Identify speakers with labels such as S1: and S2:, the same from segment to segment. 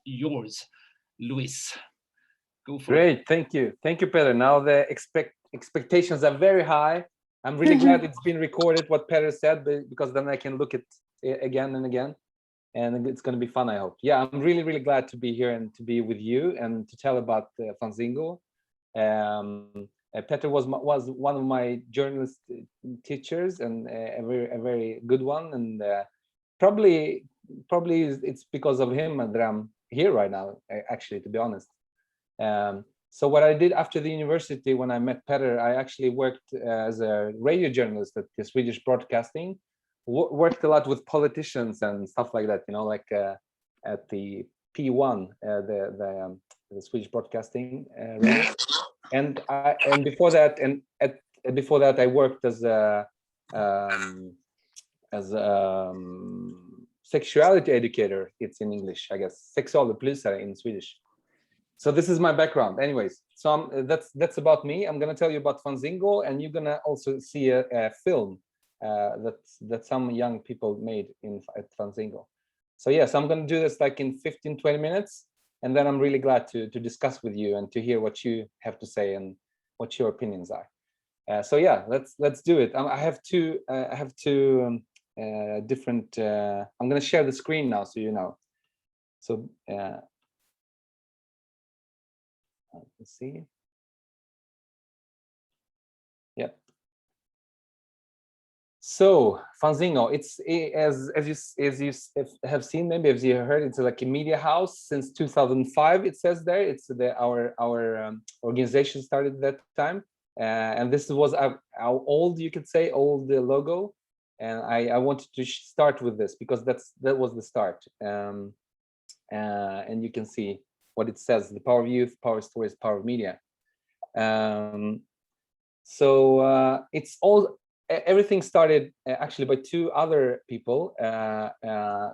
S1: yours, Luis. Go for it.
S2: Great, thank you, Peter. Now the expectations are very high. I'm really glad it's been recorded what Peter said, because then I can look at it again and again, and it's going to be fun, I hope. Yeah, I'm really glad to be here and to be with you and to tell about Fanzingo. Peter was one of my journalist teachers, and a very good one, and probably it's because of him that I'm here right now, actually, to be honest. So what I did after the university, when I met Peter, I actually worked as a radio journalist at the Swedish Broadcasting. Worked a lot with politicians and stuff like that, like at the P1, the Swedish Broadcasting radio. And before that, before that, I worked as a sexuality educator. It's in English, I guess, sexualupplysare in Swedish. So this is my background. Anyways, so that's about me. I'm gonna tell you about Fanzingo, and you're gonna also see a film that some young people made at Fanzingo. So yes, I'm gonna do this like in 15-20 minutes, and then I'm really glad to discuss with you and to hear what you have to say and what your opinions are. So yeah, let's do it. I have two different. I'm gonna share the screen now, so you know. So. Let's see. Yep. So Fanzingo, it's as you have seen, maybe as you heard, it's like a media house since 2005. It says there. It's our organization started at that time, and this was our old, you could say, old logo. And I wanted to start with this because that was the start. And you can see what it says: the power of youth, power of stories, power of media. So it's all, everything started actually by two other people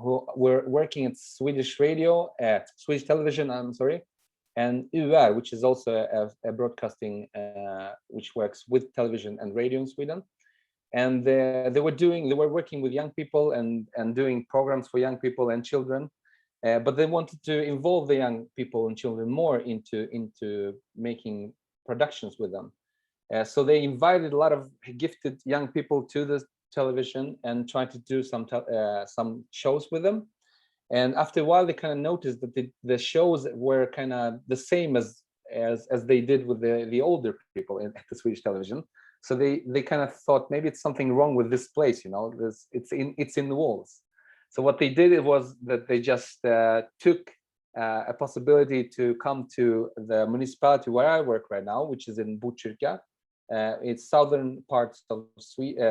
S2: who were working at Swedish radio, Swedish television, I'm sorry, and UR, which is also a broadcasting which works with television and radio in Sweden. And they were working with young people and doing programs for young people and children. But they wanted to involve the young people and children more into making productions with them. So they invited a lot of gifted young people to the television and tried to do some shows with them. And after a while, they kind of noticed that the shows were kind of the same as they did with the older people at the Swedish television. So they kind of thought maybe it's something wrong with this place, it's in the walls. So what they did was that they just took a possibility to come to the municipality where I work right now, which is in Botkyrka. It's southern parts of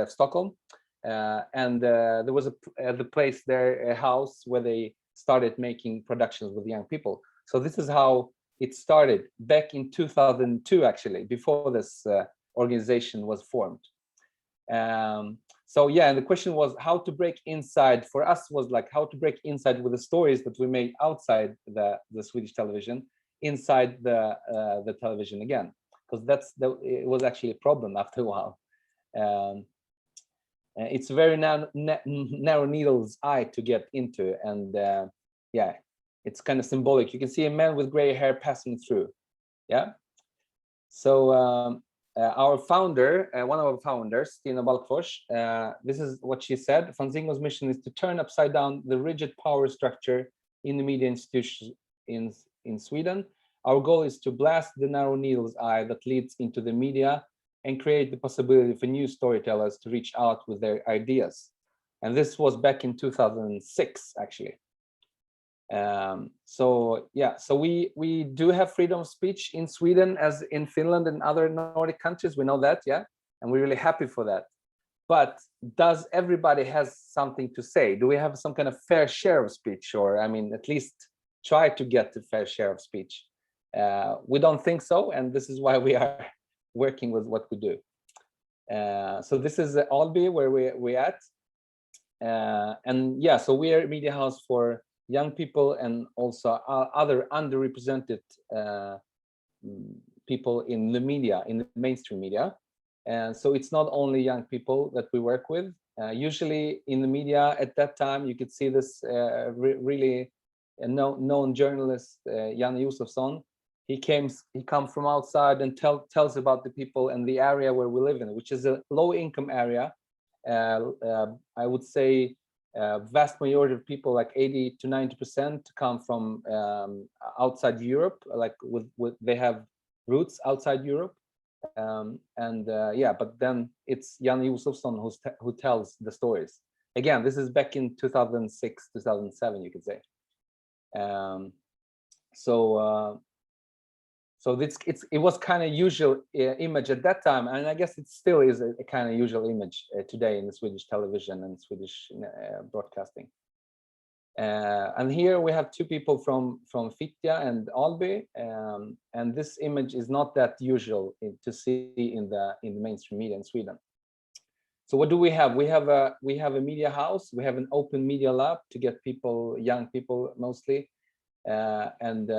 S2: Stockholm, and there was the place there, a house where they started making productions with young people. So this is how it started back in 2002, actually, before this organization was formed. So yeah, and the question was how to break inside. For us, was like how to break inside with the stories that we made outside the Swedish television, inside the television again, because it was actually a problem after a while. It's a very narrow needle's eye to get into, and yeah, it's kind of symbolic. You can see a man with gray hair passing through. Yeah. So our founder, one of our founders, Stina Balkfors, this is what she said: Fanzingo's mission is to turn upside down the rigid power structure in the media institutions in Sweden. Our goal is to blast the narrow needle's eye that leads into the media and create the possibility for new storytellers to reach out with their ideas. And this was back in 2006, actually. So yeah, so we do have freedom of speech in Sweden as in Finland and other Nordic countries. We know that, yeah, and we're really happy for that. But does everybody has something to say? Do we have some kind of fair share of speech, or I mean, at least try to get the fair share of speech? We don't think so, and this is why we are working with what we do. So this is Alby, where we at, and yeah, so we are a media house for young people and also other underrepresented people in the media, in the mainstream media. And so it's not only young people that we work with. Usually in the media at that time, you could see this really a known journalist, Jan Josefsson. He comes from outside and tells about the people and the area where we live in, which is a low-income area. I would say vast majority of people, like 80 to 90%, come from outside Europe. Like they have roots outside Europe, yeah. But then it's Jan Josefsson who tells the stories. Again, this is back in 2006, 2007, you could say. So it was kind of usual image at that time, and I guess it still is a kind of usual image today in the Swedish television and Swedish broadcasting. And here we have two people from Fittja and Alby, and this image is not that usual to see in the mainstream media in Sweden. So what do we have? We have a media house. We have an open media lab to get people, young people mostly, and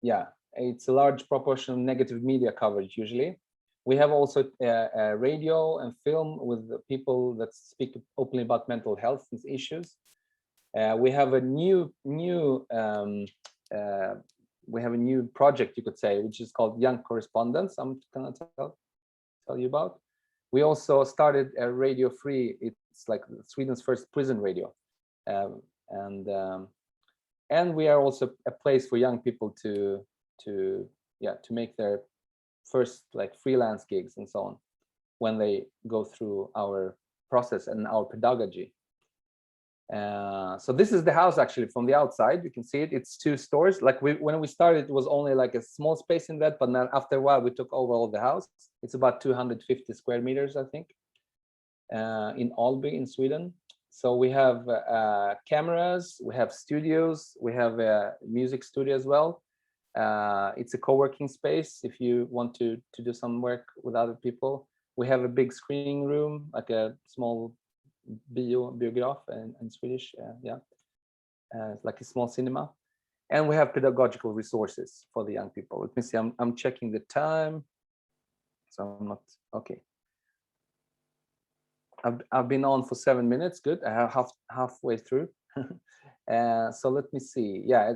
S2: yeah. It's a large proportion of negative media coverage usually. We have also radio and film with the people that speak openly about mental health issues. We have a new project, you could say, which is called Young Correspondents. I'm gonna tell you about. We also started a Radio Free. It's like Sweden's first prison radio, and we are also a place for young people to make their first like freelance gigs and so on when they go through our process and our pedagogy. So this is the house actually from the outside. You can see it. It's 2 stores. Like when we started, it was only like a small space in that, but now after a while we took over all the house. It's about 250 square meters, I think, in Alby in Sweden. So we have cameras, we have studios, we have a music studio as well. It's a co-working space if you want to do some work with other people. We have a big screening room, like a small biograph in Swedish, like a small cinema. And we have pedagogical resources for the young people. Let me see, I'm checking the time. So I'm not, okay. I've been on for 7 minutes, good. I have halfway through. So let me see, yeah.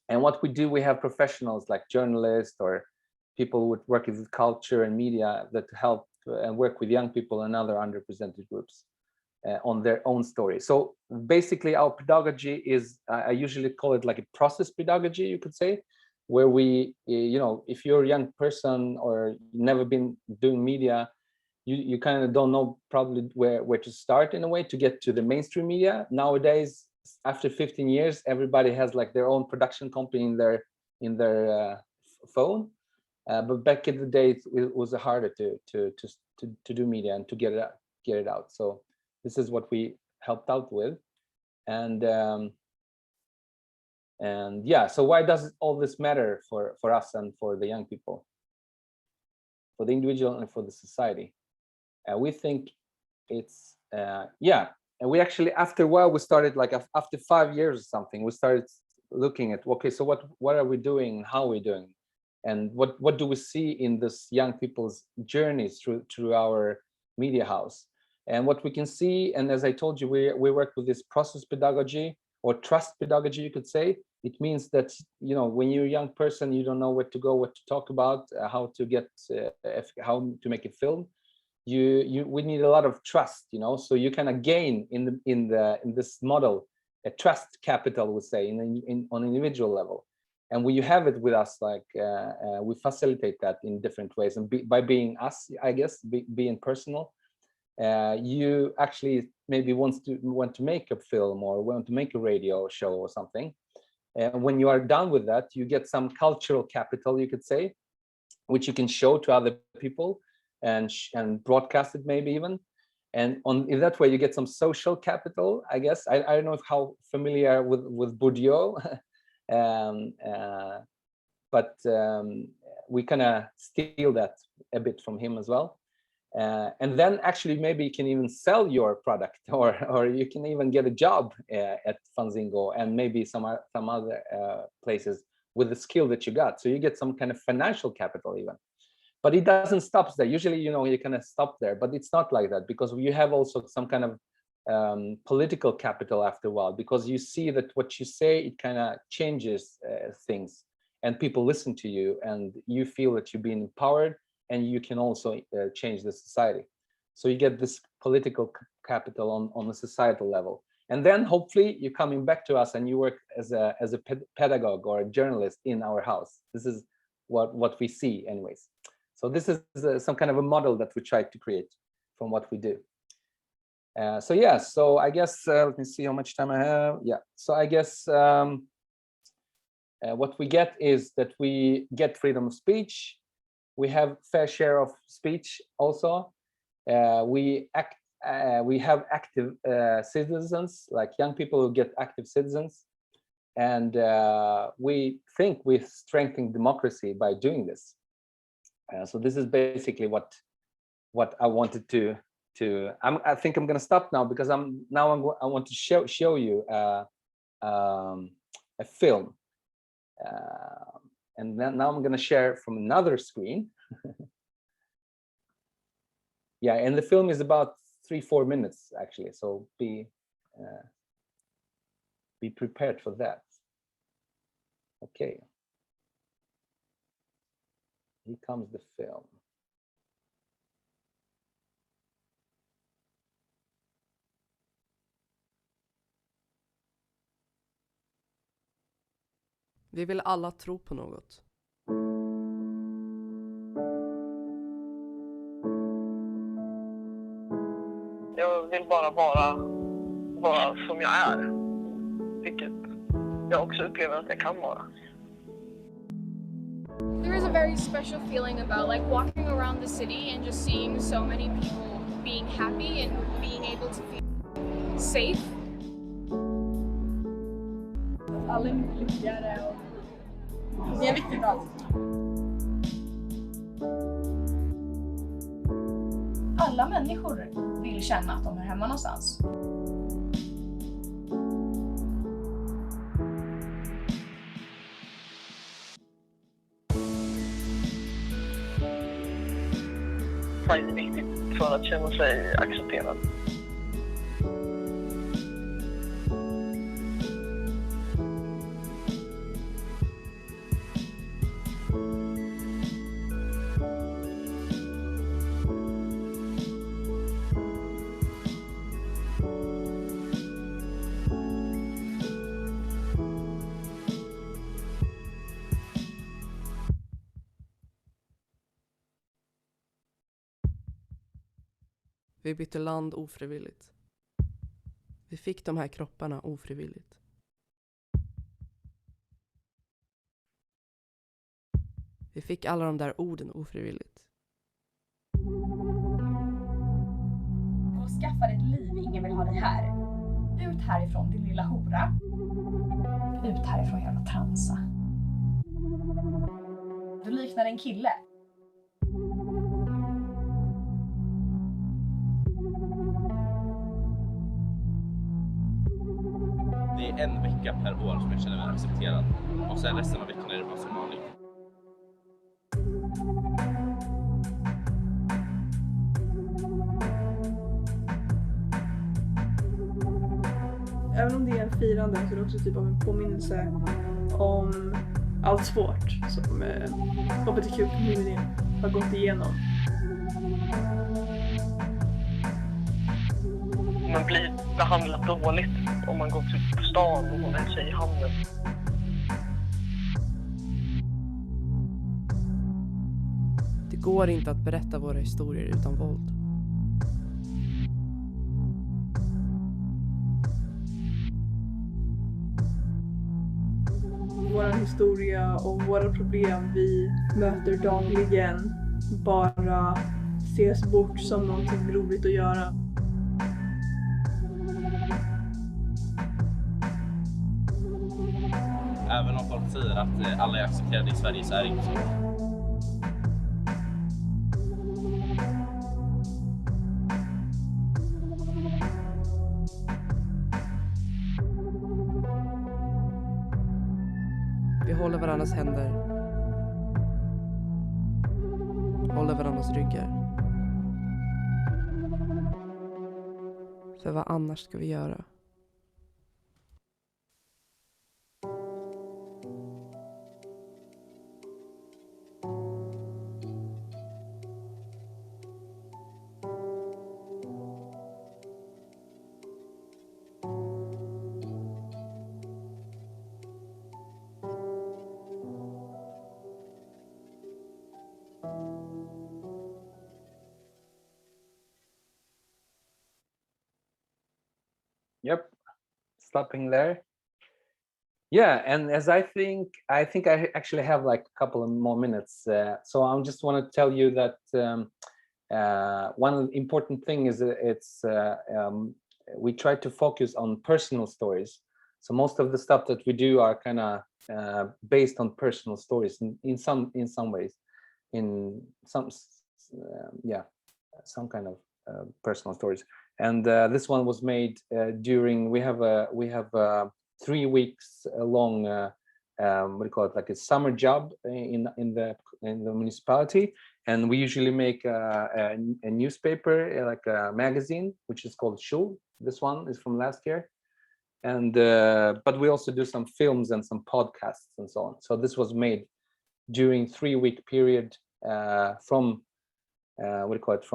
S2: And what we do, we have professionals like journalists or people who work with culture and media that help and work with young people and other underrepresented groups on their own story. So basically our pedagogy is, I usually call it like a process pedagogy, you could say, where we, if you're a young person or never been doing media, you kind of don't know probably where to start in a way to get to the mainstream media. Nowadays, after 15 years, everybody has like their own production company in their phone. But back in the day, it was harder to do media and to get it out. So this is what we helped out with, and yeah. So why does all this matter for us and for the young people, for the individual and for the society? We think it's yeah. And we actually, after a while, we started like after 5 years or something, we started looking at, okay, so what are we doing? How are we doing? And what do we see in this young people's journeys through our media house? And what we can see, and as I told you, we work with this process pedagogy or trust pedagogy, you could say. It means that, when you're a young person, you don't know where to go, what to talk about, how to get, how to make a film. We need a lot of trust, so you kind of gain in this model a trust capital, we say, on individual level. And when you have it with us, like we facilitate that in different ways, and by being us, I guess, being personal, you actually maybe want to make a film or want to make a radio show or something. And when you are done with that, you get some cultural capital, you could say, which you can show to other people and broadcast it maybe even. And in that way, you get some social capital, I guess. I don't know how familiar with Bourdieu, but we kind of steal that a bit from him as well. And then actually maybe you can even sell your product, or you can even get a job at Fanzingo and maybe some other places with the skill that you got. So you get some kind of financial capital even. But it doesn't stop there. Usually, you kind of stop there, but it's not like that, because you have also some kind of political capital after a while, because you see that what you say, it kind of changes things, and people listen to you, and you feel that you're being empowered, and you can also change the society. So you get this political capital on a societal level. And then hopefully you're coming back to us and you work as a pedagogue or a journalist in our house. This is what we see anyways. So this is some kind of a model that we try to create from what we do. So yeah, so I guess, let me see how much time I have. Yeah, so I guess what we get is that we get freedom of speech. We have fair share of speech also. We have active citizens, like young people who get active citizens. And we think we strengthen democracy by doing this. So this is basically what I wanted to I think I'm going to stop now, because I want to show you a film, and then now I'm going to share from another screen. Yeah, and the film is about 3-4 minutes actually, so be prepared for that. Okay, here comes the film.
S3: Vi vill alla tro på något.
S4: Jag vill bara vara som jag är. Vilket jag också upplever att jag kan vara.
S5: There is a very special feeling about like walking around the city and just seeing so many people being happy and being able to feel safe.
S6: Alla är mycket lyckligare och det är en viktig dag. Alla människor vill känna att de är hemma någonstans.
S4: Det är viktigt för att känna sig accepterad.
S3: Vi bytte land ofrivilligt. Vi fick de här kropparna ofrivilligt. Vi fick alla de där orden ofrivilligt.
S6: Och skaffa ett liv, ingen vill ha dig här. Ut härifrån, din lilla hora. Ut härifrån, jävla transa. Du liknar en kille.
S7: Det är en vecka per år som jag känner mig accepterad. Och sen resten av veckan är det bara som vanligt.
S8: Även om det är en firande så är det också typ av en påminnelse om allt svårt som hbtq-communityn har gått igenom.
S4: Man blir behandlad dåligt om man går ut på stan och håller en tjej i handen.
S3: Det går inte att berätta våra historier utan våld.
S8: Vår historia och våra problem vi möter dagligen bara ses bort som någonting roligt att göra.
S7: Även om folk säger att alla är accepterade i Sverige så är det inte så.
S3: Vi håller varandras händer. Håller varandras ryggar. För vad annars ska vi göra?
S2: Yep, stopping there. Yeah, and as I think I actually have like a couple of more minutes. So I just want to tell you that one important thing is we try to focus on personal stories. So most of the stuff that we do are kind of based on personal stories in some ways, in some some kind of personal stories. And this one was made during, we have a 3 weeks long what do you call it, like a summer job in the municipality, and we usually make a newspaper, like a magazine, which is called Schul. This one is from last year, and but we also do some films and some podcasts and so on. So this was made during 3-week period from what do you call it,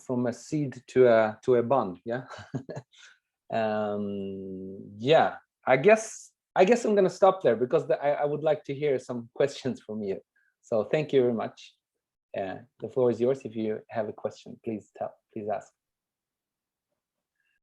S2: from a seed to a bond. Yeah. Yeah, I guess I'm gonna stop there because I would like to hear some questions from you. So thank you very much. The floor is yours. If you have a question, please ask.